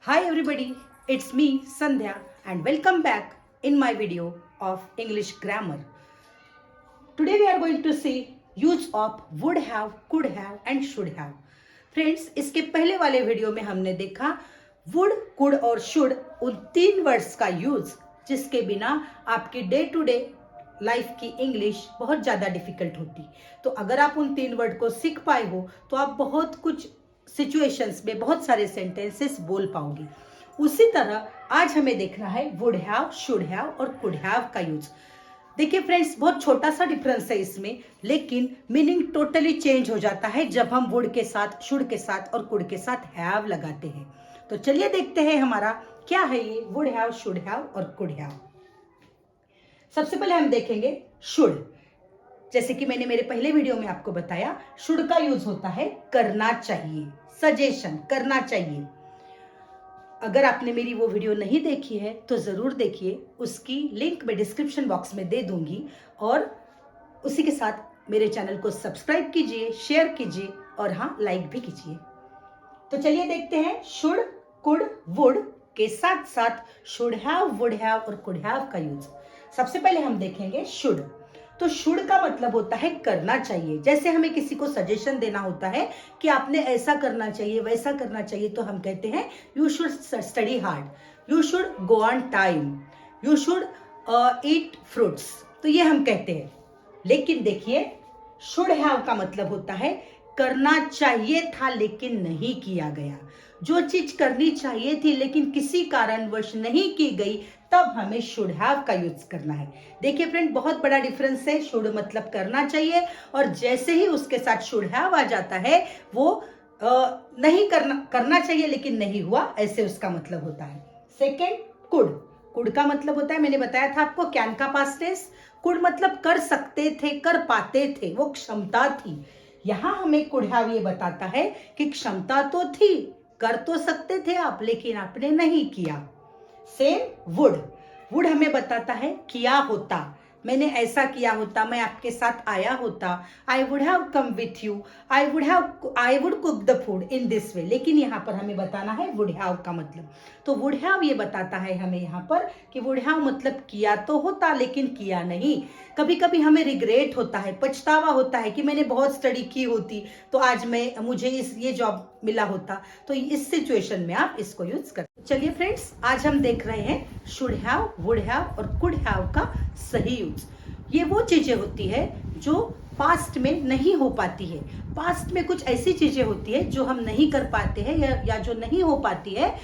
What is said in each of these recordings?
Hi everybody, it's me Sandhya and welcome back in my video of English grammar. Today we are going to see use of would have, could have and should have. Friends, इसके पहले वाले video में हमने देखा would, could और should उन तीन words का यूज जिसके बिना आपकी डे टू डे लाइफ की इंग्लिश बहुत ज़्यादा डिफिकल्ट होती। तो अगर आप उन तीन वर्ड को सीख पाए हो तो आप बहुत कुछ सिचुएशंस में बहुत सारे सेंटेंसेस बोल पाओगे। उसी तरह आज हमें देखना है वुड हैव, शुड हैव और कुड हैव का यूज। देखिए फ्रेंड्स, बहुत छोटा सा डिफरेंस है इसमें, लेकिन मीनिंग टोटली चेंज हो जाता है जब हम वुड के साथ, शुड के साथ और कुड के साथ हैव लगाते हैं। तो चलिए देखते हैं हमारा क्या है ये वुड हैव, शुड हैव और कुड हैव। सबसे पहले हम देखेंगे शुड। जैसे कि मैंने मेरे पहले वीडियो में आपको बताया, शुड का यूज होता है करना चाहिए, सजेशन, करना चाहिए। अगर आपने मेरी वो वीडियो नहीं देखी है तो जरूर देखिए, उसकी लिंक मैं डिस्क्रिप्शन बॉक्स में दे दूंगी। और उसी के साथ मेरे चैनल को सब्सक्राइब कीजिए, शेयर कीजिए और हाँ, लाइक भी कीजिए। तो चलिए देखते हैं शुड, कुड, वुड के साथ साथ शुड हैव, वुड हैव और कुड हैव का यूज। सबसे पहले हम देखेंगे शुड। तो शुड का मतलब होता है करना चाहिए। जैसे हमें किसी को सजेशन देना होता है कि आपने ऐसा करना चाहिए, वैसा करना चाहिए, तो हम कहते हैं you should study hard, you should go on time, you should eat fruits. तो ये हम कहते हैं। लेकिन देखिए, शुड हैव का मतलब होता है करना चाहिए था लेकिन नहीं किया गया। जो चीज करनी चाहिए थी लेकिन किसी कारणवश नहीं की गई, तब हमें शुड हैव का यूज करना है। देखिए फ्रेंड, बहुत बड़ा डिफरेंस है। शुड मतलब करना चाहिए और जैसे ही उसके साथ शुड हैव आ जाता है वो नहीं करना चाहिए लेकिन नहीं हुआ, ऐसे उसका मतलब होता है। Second, could. कुड का मतलब होता है, मैंने बताया था आपको, कैन का पास्ट टेंस। कुड मतलब कर सकते थे, कर पाते थे, वो क्षमता थी। यहां हमें कुड हैव ये बताता है कि क्षमता तो थी, कर तो सकते थे आप, लेकिन आपने नहीं किया। Same would. वुड हमें बताता है किया होता, मैंने ऐसा किया होता, मैं आपके साथ आया होता, I would have come with you, I would cook the food in this way. लेकिन यहाँ पर हमें बताना है वुड हैव का मतलब। तो वुड हैव ये बताता है हमें यहाँ पर कि वुड हैव मतलब किया तो होता लेकिन किया नहीं। कभी कभी हमें रिग्रेट होता है, पछतावा होता है कि मैंने बहुत स्टडी की होती तो आज मुझे ये जॉब मिला होता। तो इस सिचुएशन में आप इसको यूज कर। चलिए फ्रेंड्स, आज हम देख रहे हैं शुड हैव, वुड हैव और कुड हैव का सही यूज। ये वो चीजें होती है जो पास्ट में नहीं हो पाती है। पास्ट में कुछ ऐसी चीजें होती है जो हम नहीं कर पाते हैं या जो नहीं हो पाती है।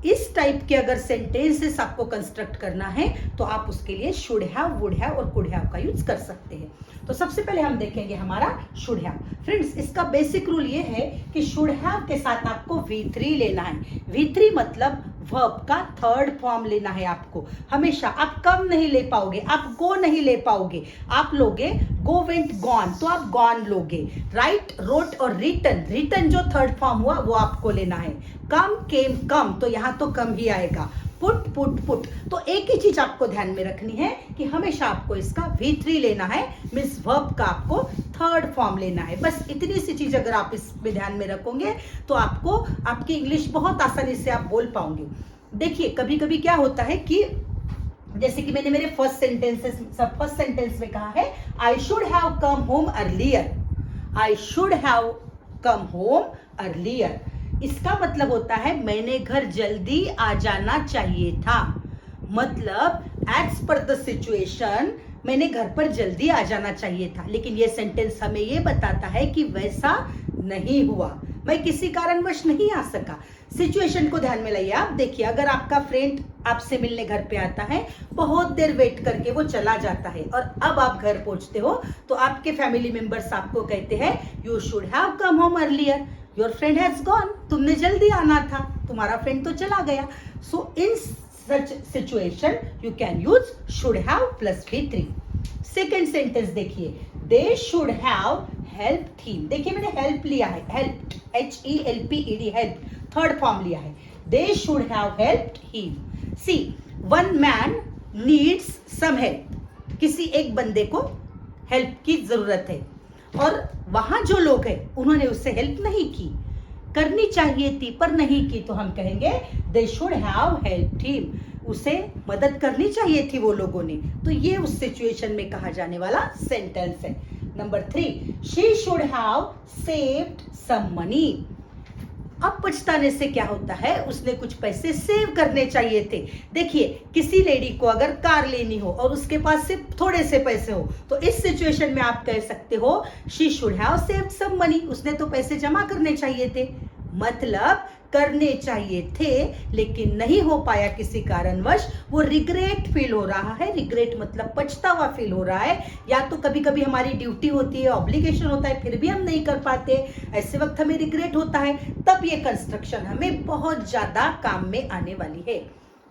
इस टाइप के अगर सेंटेंसेस आपको कंस्ट्रक्ट करना है तो आप उसके लिए शुड हैव, वुड हैव और कुड हैव का यूज कर सकते हैं। तो सबसे पहले हम देखेंगे हमारा शुड हैव। फ्रेंड्स, इसका बेसिक रूल ये है कि शुड हैव के साथ आपको V3 लेना है। V3 मतलब वर्ब का थर्ड फॉर्म लेना है आपको हमेशा। आप कम नहीं ले पाओगे, आप गो नहीं ले पाओगे, आप लोगे गो, वेंट, गॉन, तो आप गॉन लोगे। राइट, रोट और रिटन, रिटन जो थर्ड फॉर्म हुआ वो आपको लेना है। कम, केम, कम, तो यहाँ तो कम ही आएगा। पुट, पुट, पुट, तो एक ही चीज आपको ध्यान में रखनी है कि हमेशा आपको इसका V3 लेना है, मींस वर्ब का आपको थर्ड फॉर्म लेना है। बस इतनी सी चीज अगर आप इसमें ध्यान में रखोगे तो आपको आपकी इंग्लिश बहुत आसानी से आप बोल पाओगे। देखिए, कभी कभी क्या होता है कि जैसे कि मैंने मेरे फर्स्ट सेंटेंस में कहा है, I should have come home earlier, I should have come home earlier. इसका मतलब होता है मैंने घर जल्दी आ जाना चाहिए था। मतलब एज पर द सिचुएशन मैंने घर पर जल्दी आ जाना चाहिए था, लेकिन ये सेंटेंस हमें ये बताता है कि वैसा नहीं हुआ, मैं किसी कारणवश नहीं आ सका। सिचुएशन को ध्यान में लाइए आप। देखिए, अगर आपका फ्रेंड आपसे मिलने घर पे आता है, बहुत देर वेट करके वो चला जाता है और अब आप घर पहुंचते हो तो आपके फैमिली मेंबर्स आपको कहते हैं you should have come home earlier, your friend has gone, तुमने जल्दी आना था, तुम्हारा फ्रेंड तो चला गया। So in such situation you can use should have plus V3। Second sentence देखिए, they should have help him. देखिए, मैंने हेल्प लिया है, help, HELPED, help third form लिया है। They should have helped him. See, one man needs some help, किसी एक बंदे को हेल्प की जरूरत है और वहां जो लोग हैं उन्होंने उससे हेल्प नहीं की। करनी चाहिए थी पर नहीं की, तो हम कहेंगे दे शुड हैव हेल्प्ड हिम, उसे मदद करनी चाहिए थी वो लोगों ने। तो ये उस सिचुएशन में कहा जाने वाला सेंटेंस है। Number 3, she should have saved some money. अब पछताने से क्या होता है, उसने कुछ पैसे सेव करने चाहिए थे। देखिए, किसी लेडी को अगर कार लेनी हो और उसके पास सिर्फ थोड़े से पैसे हो, तो इस सिचुएशन में आप कह सकते हो she should have saved some money, उसने तो पैसे जमा करने चाहिए थे। मतलब करने चाहिए थे लेकिन नहीं हो पाया किसी कारणवश, वो रिग्रेट फील हो रहा है। रिग्रेट मतलब पछतावा फील हो रहा है, या तो कभी कभी हमारी ड्यूटी होती है, ऑब्लिगेशन होता है, फिर भी हम नहीं कर पाते, ऐसे वक्त हमें रिग्रेट होता है, तब ये कंस्ट्रक्शन हमें बहुत ज्यादा काम में आने वाली है।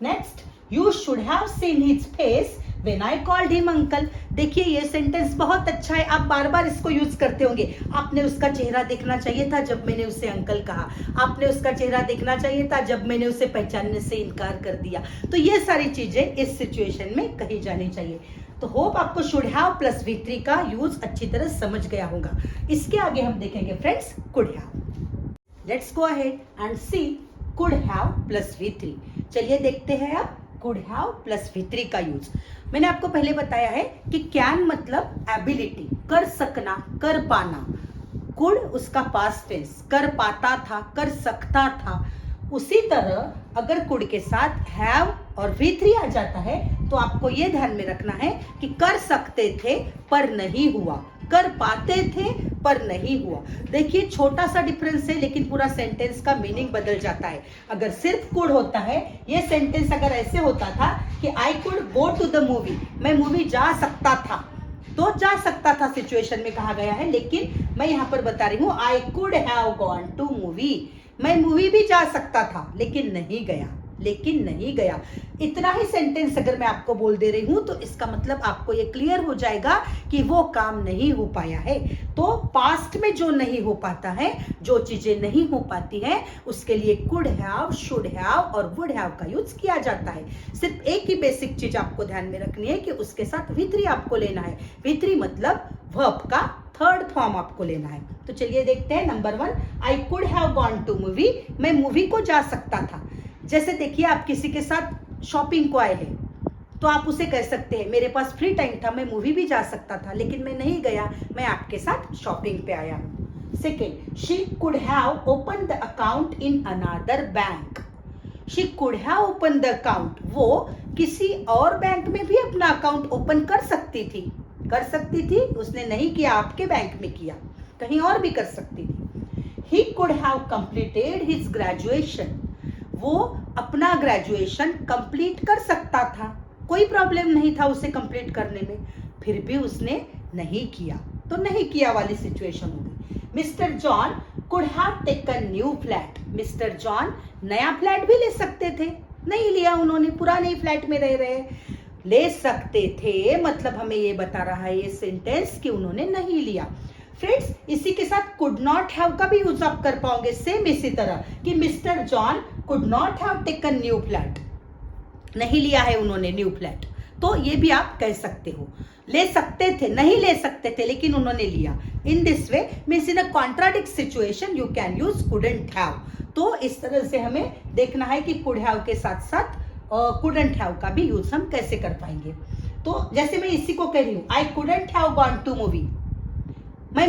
Next, you should have seen his face when I called him uncle. देखिए, ये सेंटेंस बहुत अच्छा है, आप बार बार इसको यूज करते होंगे। आपने उसका चेहरा देखना चाहिए था जब मैंने उसे अंकल कहा, आपने उसका चेहरा देखना चाहिए था जब मैंने उसे पहचानने से इनकार कर दिया। तो ये सारी चीजें इस सिचुएशन में कही जानी चाहिए। तो होप आपको शुड हैव प्लस V3 का यूज अच्छी तरह समझ गया होगा। इसके आगे हम देखेंगे friends could have. Let's go ahead and see could have plus V3। चलिए देखते हैं अब कुड हैव प्लस V3 का यूज। मैंने आपको पहले बताया है कि कैन मतलब एबिलिटी, कर सकना, कर पाना। कुड उसका पास्ट टेंस, कर पाता था, कर सकता था। उसी तरह अगर कुड के साथ हैव और V3 आ जाता है तो आपको यह ध्यान में रखना है कि कर सकते थे पर नहीं हुआ, कर पाते थे पर नहीं हुआ। देखिए, छोटा सा डिफरेंस है लेकिन पूरा सेंटेंस का मीनिंग बदल जाता है। अगर सिर्फ कुड होता है, ये सेंटेंस अगर ऐसे होता था कि I could go to the movie, मैं मूवी जा सकता था, तो जा सकता था सिचुएशन में कहा गया है, लेकिन मैं यहां पर बता रही हूं I could have gone to movie, मैं मूवी भी जा सकता था लेकिन नहीं गया, लेकिन नहीं गया। इतना ही सेंटेंस अगर मैं आपको बोल दे रही हूं तो इसका मतलब आपको ये क्लियर हो जाएगा कि वो काम नहीं हो पाया है। तो पास्ट में जो नहीं हो पाता है, जो चीजें नहीं हो पाती हैं, उसके लिए कुड हैव, शुड हैव और वुड हैव का यूज किया जाता है। सिर्फ एक ही बेसिक चीज आपको ध्यान में रखनी है कि उसके साथ V3 आपको लेना है। V3 मतलब वर्ब का थर्ड फॉर्म आपको लेना है। तो चलिए देखते हैं। Number 1, I could have gone to movie, मैं मूवी को जा सकता था। जैसे देखिए, आप किसी के साथ शॉपिंग को आए हैं तो आप उसे कह सकते हैं मेरे पास फ्री टाइम था, मैं मूवी भी जा सकता था लेकिन मैं नहीं गया, मैं आपके साथ शॉपिंग पे आया हूं। Second, she could have open the account in another bank. She could have open the account, वो किसी और बैंक में भी अपना अकाउंट ओपन कर सकती थी, कर सकती थी, उसने नहीं किया, आपके बैंक में किया, कहीं और भी कर सकती थी। He could have completed his graduation, वो अपना ग्रेजुएशन कंप्लीट कर सकता था, कोई प्रॉब्लम नहीं था उसे कंप्लीट करने में, फिर भी उसने नहीं किया, तो नहीं किया वाली सिचुएशन हो गई। Mister John could have taken new flat, mister John नया फ्लैट भी ले सकते थे, नहीं लिया उन्होंने, पुराने फ्लैट में रह रहे। ले सकते थे मतलब हमें ये बता रहा है ये सेंटेंस कि उन्होंने नहीं लिया। फ्रेंड्स, इसी के साथ कुड नॉट हैव का भी यूज आप कर पाओगे, सेम इसी तरह कि mister John could not have taken new flat, नहीं लिया है उन्होंने न्यू फ्लैट, तो ये भी आप कह सकते हो। ले सकते थे, नहीं ले सकते थे लेकिन उन्होंने लिया। In this way means in a contradict situation you can use couldn't have. तो इस तरह से हमें देखना है कि कुड हैव के साथ साथ कुडंट हैव का भी यूज हम कैसे कर पाएंगे। तो जैसे मैं इसी को कह रही हूं, I couldn't have gone to movie, मैं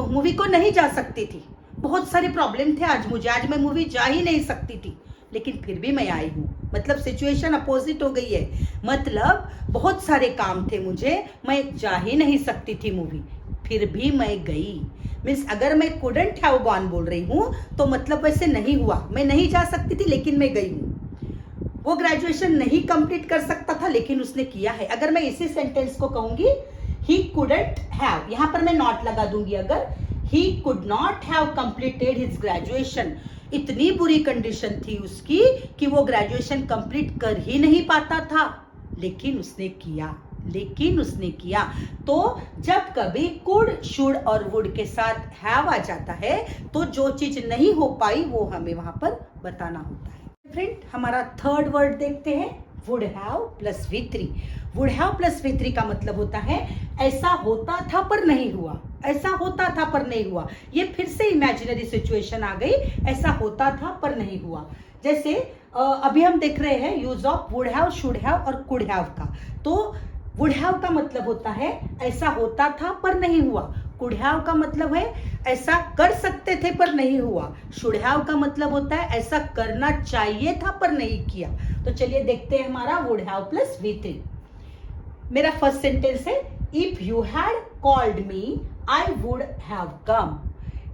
मूवी को नहीं जा सकती थी, बहुत सारे प्रॉब्लम थे आज मुझे, आज मैं मूवी जा ही नहीं सकती थी, लेकिन फिर भी मैं आई हूं। मतलब सिचुएशन अपोजिट हो गई है, मतलब बहुत सारे काम थे मुझे, मैं जा ही नहीं सकती थी मूवी, फिर भी मैं गई। मीन्स अगर मैं कुडंट हैव गॉन बोल रही हूं तो मतलब वैसे नहीं हुआ, मैं नहीं जा सकती थी लेकिन मैं गई हूं। वो ग्रेजुएशन नहीं कंप्लीट कर सकता था लेकिन उसने किया है। अगर मैं इसी सेंटेंस को कहूंगी he couldn't have, यहां पर मैं नॉट लगा दूंगी, अगर he could not have completed his graduation, इतनी बुरी कंडीशन थी उसकी कि वो ग्रेजुएशन कंप्लीट कर ही नहीं पाता था, लेकिन उसने किया, लेकिन उसने किया। तो जब कभी कुड, शुड और वुड के साथ हैव आ जाता है तो जो चीज नहीं हो पाई वो हमें वहां पर बताना होता है। फ्रेंड, हमारा थर्ड वर्ड देखते हैं, would have plus V3। Would have plus V3 का मतलब होता है ऐसा होता था पर नहीं हुआ, ऐसा होता था पर नहीं हुआ। ये फिर से इमेजिनरी सिचुएशन आ गई, ऐसा होता था पर नहीं हुआ। जैसे अभी हम देख रहे हैं use of would have, should have और कुड हैव का। तो वुड हैव का मतलब होता है ऐसा होता था पर नहीं हुआ। कुड हैव का मतलब है ऐसा कर सकते थे पर नहीं हुआ। शुड हैव का मतलब होता है ऐसा करना चाहिए था पर नहीं किया। तो चलिए देखते हैं हमारा वुड हैव प्लस V3। मेरा फर्स्ट सेंटेंस है if you had called me I would have come.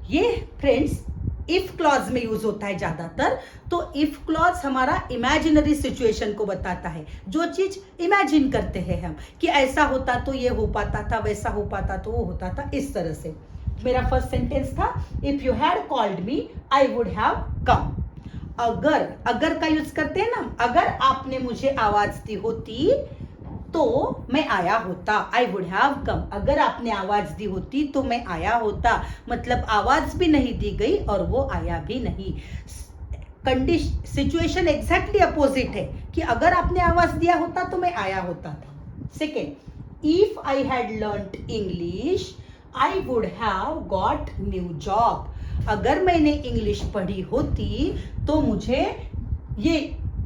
ये फ्रेंड्स इफ क्लॉज में यूज होता है ज्यादातर। तो इफ क्लॉज हमारा इमेजिनरी सिचुएशन को बताता है, जो चीज इमेजिन करते हैं हम कि ऐसा होता तो ये हो पाता था, वैसा हो पाता तो वो होता था, इस तरह से। मेरा फर्स्ट सेंटेंस था if you had called me I would have come. अगर का यूज करते हैं ना, अगर आपने मुझे आवाज दी होती तो मैं आया होता, आई वुड हैव कम। अगर आपने आवाज दी होती तो मैं आया होता, मतलब आवाज भी नहीं दी गई और वो आया भी नहीं। सिचुएशन एग्जैक्टली अपोजिट है कि अगर आपने आवाज दिया होता तो मैं आया होता था। Second, if I had learned English I would have got new job. अगर मैंने इंग्लिश पढ़ी होती तो मुझे ये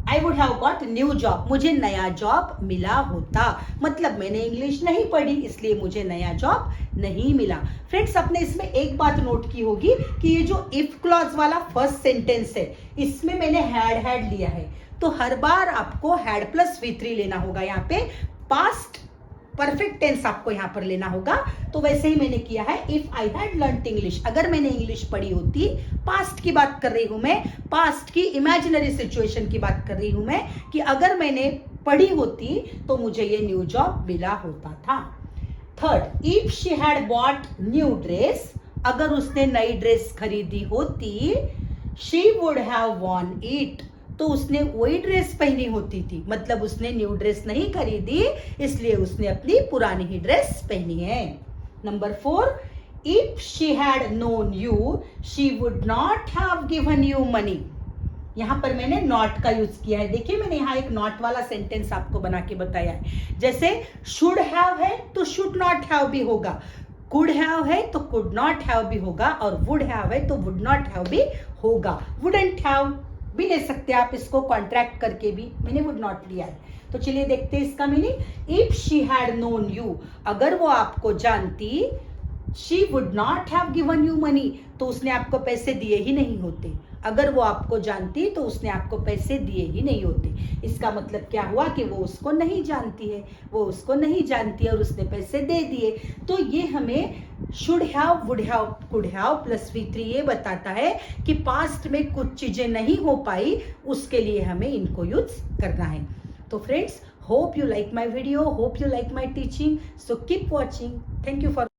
I would have got new job, मुझे नया जॉब मिला होता। मतलब मैंने इंग्लिश नहीं पढ़ी इसलिए मुझे नया जॉब नहीं मिला। फ्रेंड्स आपने इसमें एक बात नोट की होगी कि ये जो इफ क्लॉज वाला फर्स्ट सेंटेंस है इसमें मैंने हैड लिया है। तो हर बार आपको हैड प्लस V3 लेना होगा। यहाँ पे पास्ट परफेक्ट टेंस आपको यहाँ पर लेना होगा। तो वैसे ही मैंने किया है if I had learned English. अगर मैंने इंग्लिश पढ़ी होती, पास्ट की बात कर रही हूं मैं, पास्ट की इमेजिनरी सिचुएशन की बात कर रही हूं मैं कि अगर मैंने पढ़ी होती तो मुझे ये न्यू जॉब मिला होता था। Third, if she had bought new dress. अगर उसने नई ड्रेस खरीदी होती she would have Warne it. तो उसने वही ड्रेस पहनी होती थी, मतलब उसने न्यू ड्रेस नहीं खरीदी इसलिए उसने अपनी पुरानी ही ड्रेस पहनी है। Number 4, if she had known you she would not have given you money. यहां पर मैंने नॉट का यूज किया है। देखिए मैंने यहाँ एक नॉट वाला सेंटेंस आपको बना के बताया है। जैसे शुड हैव है तो शुड नॉट हैव भी होगा, कुड हैव है तो कुड नॉट हैव भी होगा, और वुड हैव है तो वुड नॉट हैव भी होगा। वुडंट हैव भी ले सकते हैं आप इसको कॉन्ट्रैक्ट करके भी, मैंने वुड नॉट लिया है। तो चलिए देखते हैं इसका meaning. If she had known you, अगर वो आपको जानती, she would not have given you money, तो उसने आपको पैसे दिए ही नहीं होते। अगर वो आपको जानती तो उसने आपको पैसे दिए ही नहीं होते। इसका मतलब क्या हुआ कि वो उसको नहीं जानती है, वो उसको नहीं जानती और उसने पैसे दे दिए। तो ये हमें should have, would have, could have plus V3 ये बताता है कि पास्ट में कुछ चीजें नहीं हो पाई, उसके लिए हमें इनको यूज करना है। तो friends, hope you like my video, hope you like my teaching, so keep watching. Thank you for